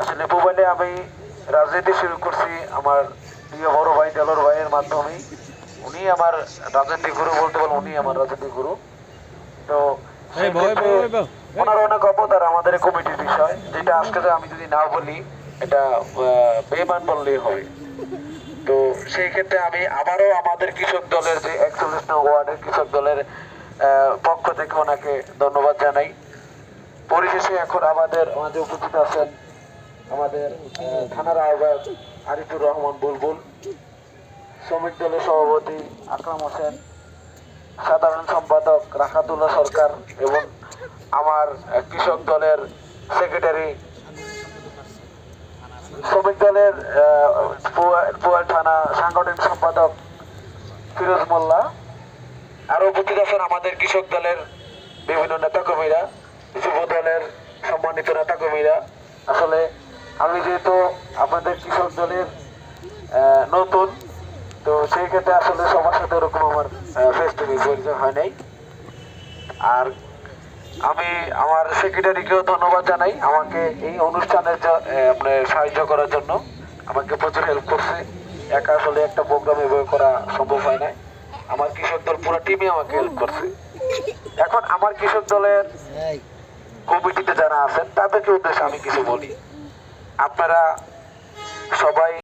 আসলে মোবাইলে আমি রাজনীতি শুরু করছি আমার প্রিয় বড় ভাই দেলোর ভাইয়ের মাধ্যমে। উনি আমার রাজনীতি গুরু বলতে পারেন, উনি আমার রাজনীতি গুরু। তো সেই ক্ষেত্রে ওনার অনেক অবদান আমাদের কমিটির বিষয়, যেটা আজকে আমি যদি না বলি এটা বেমান বললেই হবে। তো সেই ক্ষেত্রে আমি আবারও আমাদের কৃষক দলের যে 41 নং ওয়ার্ডের কৃষক দলের পক্ষ থেকে ওনাকে ধন্যবাদ জানাই। পরিশেষে এখন আমাদের মাঝে উপস্থিত আছেন আমাদের থানার আহ্বায়ক আরিফুর রহমান বুলবুল, শ্রমিক দলের সভাপতি আকরাম হোসেন, সাধারণ সম্পাদক রাখাতুল্লাহ সরকার এবং আমার কৃষক দলের সেক্রেটারি, শ্রমিক দলের পুয়াল থানা সাংগঠনিক সম্পাদক ফিরোজ মোল্লা। আরো উপস্থিত আছেন আমাদের কৃষক দলের বিভিন্ন নেতাকর্মীরা, যুব দলের সম্মানিত নেতাকর্মীরা। আসলে আমি যেহেতু আপনাদের কৃষক দলের নতুন, তো সেই ক্ষেত্রে আসলে সবার সাথে ওরকম আমার ফেস টু ফেস পরিচয় হয় নাই। আর আমি আমার সেক্রেটারিকেও ধন্যবাদ জানাই, আমাকে এই অনুষ্ঠানের আপনার সাহায্য করার জন্য। আমাকে প্রচুর হেল্প করছে, একা আসলে একটা প্রোগ্রাম এভাবে করা সম্ভব হয় না। আমার কৃষক দল পুরো টিমই আমাকে হেল্প করছে। এখন আমার কৃষক দলের কমিটিতে যারা আছেন তাদেরকে উদ্দেশ্যে আমি কিছু বলি। আপনারা সবাই